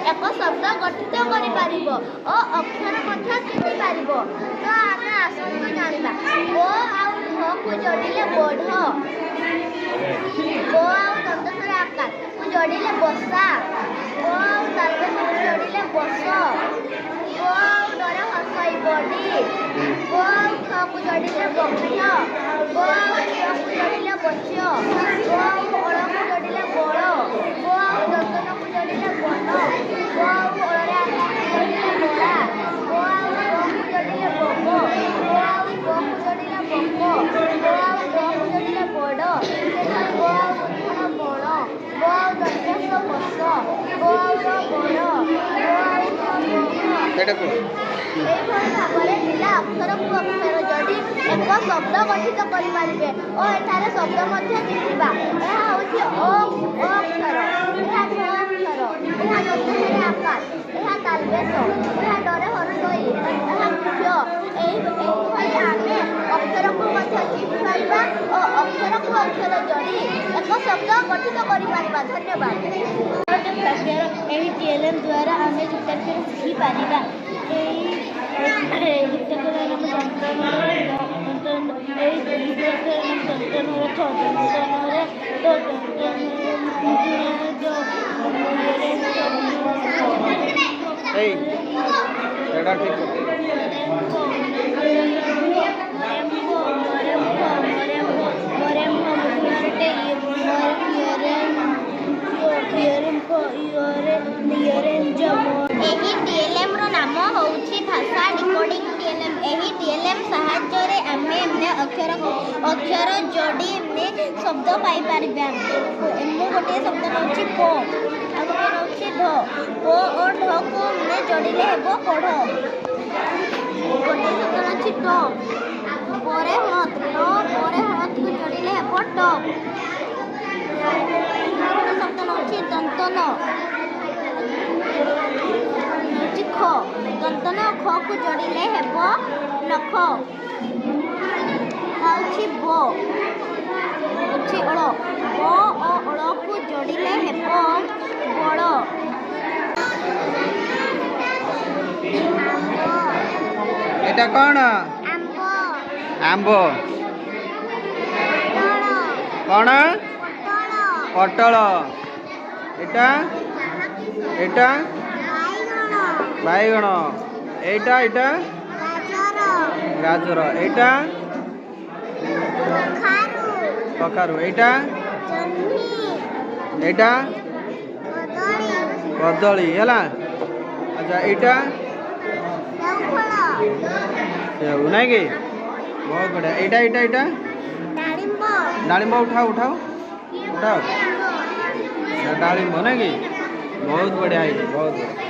एक शब्द गठित करिपारिबो ओ अक्षर मध्य चिन्हि पारिबो। तो आमे आसंतु जानिबा ओ आउ ढ को जोड़िले बोढ़, ओ आउ दंतस्वर आकार को जोड़िले बसा, ओ आउ तालबेस को जोड़िले बस, ओ आउ डरे हसई बडी, ओ आउ ख को जोड़िले बक्ष, ओ आउ य को जोड़िले बच्च, ओ आउ अळ को जोड़िले बळ, ओ आउ दंतन को जोड़िले बन, ओ आउ अळरे आकार को जोड़िले बड़ा, ओ आउ ब को जोड़िले बब, ओ आउ ब को जोड़िले बप, ओ आउ ब को जोड़िले बड़, ओ आउ गुंठन बण, ओ आउ दंतस्व बस, ओ आउ र बड़, ओ आउ ख बख। ଏଇଭଳି ଭାବରେ ପିଲା ଅକ୍ଷରକୁ ଅକ୍ଷର ଯୋଡ଼ି ଏକ ଶବ୍ଦ ଗଠିତ କରିପାରିବେ ଓ ଏଠାରେ ଶବ୍ଦ ମଧ୍ୟ ଚିହ୍ନିବା। ଏହା ହେଉଛି ଅ ଅକ୍ଷର, ଏହା ଢ ଅକ୍ଷର, ଏହା ଦନ୍ତସ୍ୱର ଆକାର, ଏହା ତାଲବେଶ, ଏହା ଡରେ ହର୍ଷଇ, ଏହା କ୍ଷୁୟ। ଏଇଭଳି ଆମେ ଅକ୍ଷରକୁ ମଧ୍ୟ ଚିହ୍ନିପାରିବା ଓ ଅକ୍ଷରକୁ ଅକ୍ଷର ଯୋଡ଼ି ଏକ ଶବ୍ଦ ଗଠିତ କରିପାରିବା। ଧନ୍ୟବାଦ। ଏହି TLM ଦ୍ୱାରା ଆମେ ଯୁକ୍ତାକ୍ଷର ଶିଖିପାରିବା। ଏହି TLM ର ନାମ ହେଉଛି ଭାଷା ଡିକୋଡିଂ TLM। ଏହି TLM ସାହାଯ୍ୟରେ ଆମେ ଅକ୍ଷର ଯୋଡ଼ି ଶବ୍ଦ ପାଇପାରିବା। ମୁଁ ଗୋଟିଏ ଶବ୍ଦ ନେଉଛି ପ, ଆଉ ଗୋଟିଏ ନେଉଛି ଢ। ପ ଓ ଢକୁ ଯୋଡ଼ିଲେ ହେବ ପଢ଼। ଗୋଟିଏ ଶବ୍ଦ ନେଉଛି ଟ, ପରେ ହଳତ, ଟ ପରେ ହଳତକୁ ଯୋଡ଼ିଲେ ହେବ ଟପ୍। ଗୋଟିଏ ଶବ୍ଦ ନେଉଛି ଦନ୍ତନ, ଖ, ଦନ୍ତନ ଖକୁ ଯୋଡ଼ିଲେ ହେବ ନଖ। ହେଉଛି ବ, ଅଛି ଅଳ, ବ ଓ ଅଳକୁ ଯୋଡ଼ିଲେ ହେବ ବଳ। এটা କ'ଣ? ଆମ୍ବ। କ'ଣ? ପୋଟଳ। ଏଟା ଏଟା ବାଇଗଣ। ଏଇଟା ଏଇଟା ଗାଜର। ଏଇଟା କଖାରୁ। ଏଇଟା ଏଇଟା କଦଳୀ ହେଲା। ଆଚ୍ଛା ଏଇଟା ସେଉ ନାଇଁ କି? ବହୁତ ବଢ଼ିଆ। ଏଇଟା ଏଇଟା ଏଇଟା ଡାଳିମ୍ବ। ଉଠାओ ଉଠାओ ଉଠାओ। ଡାଳିମ୍ବ ନାଇଁ କି? ବହୁତ ବଢ଼ିଆ ହେଇଛି, ବହୁତ ବଢ଼ିଆ।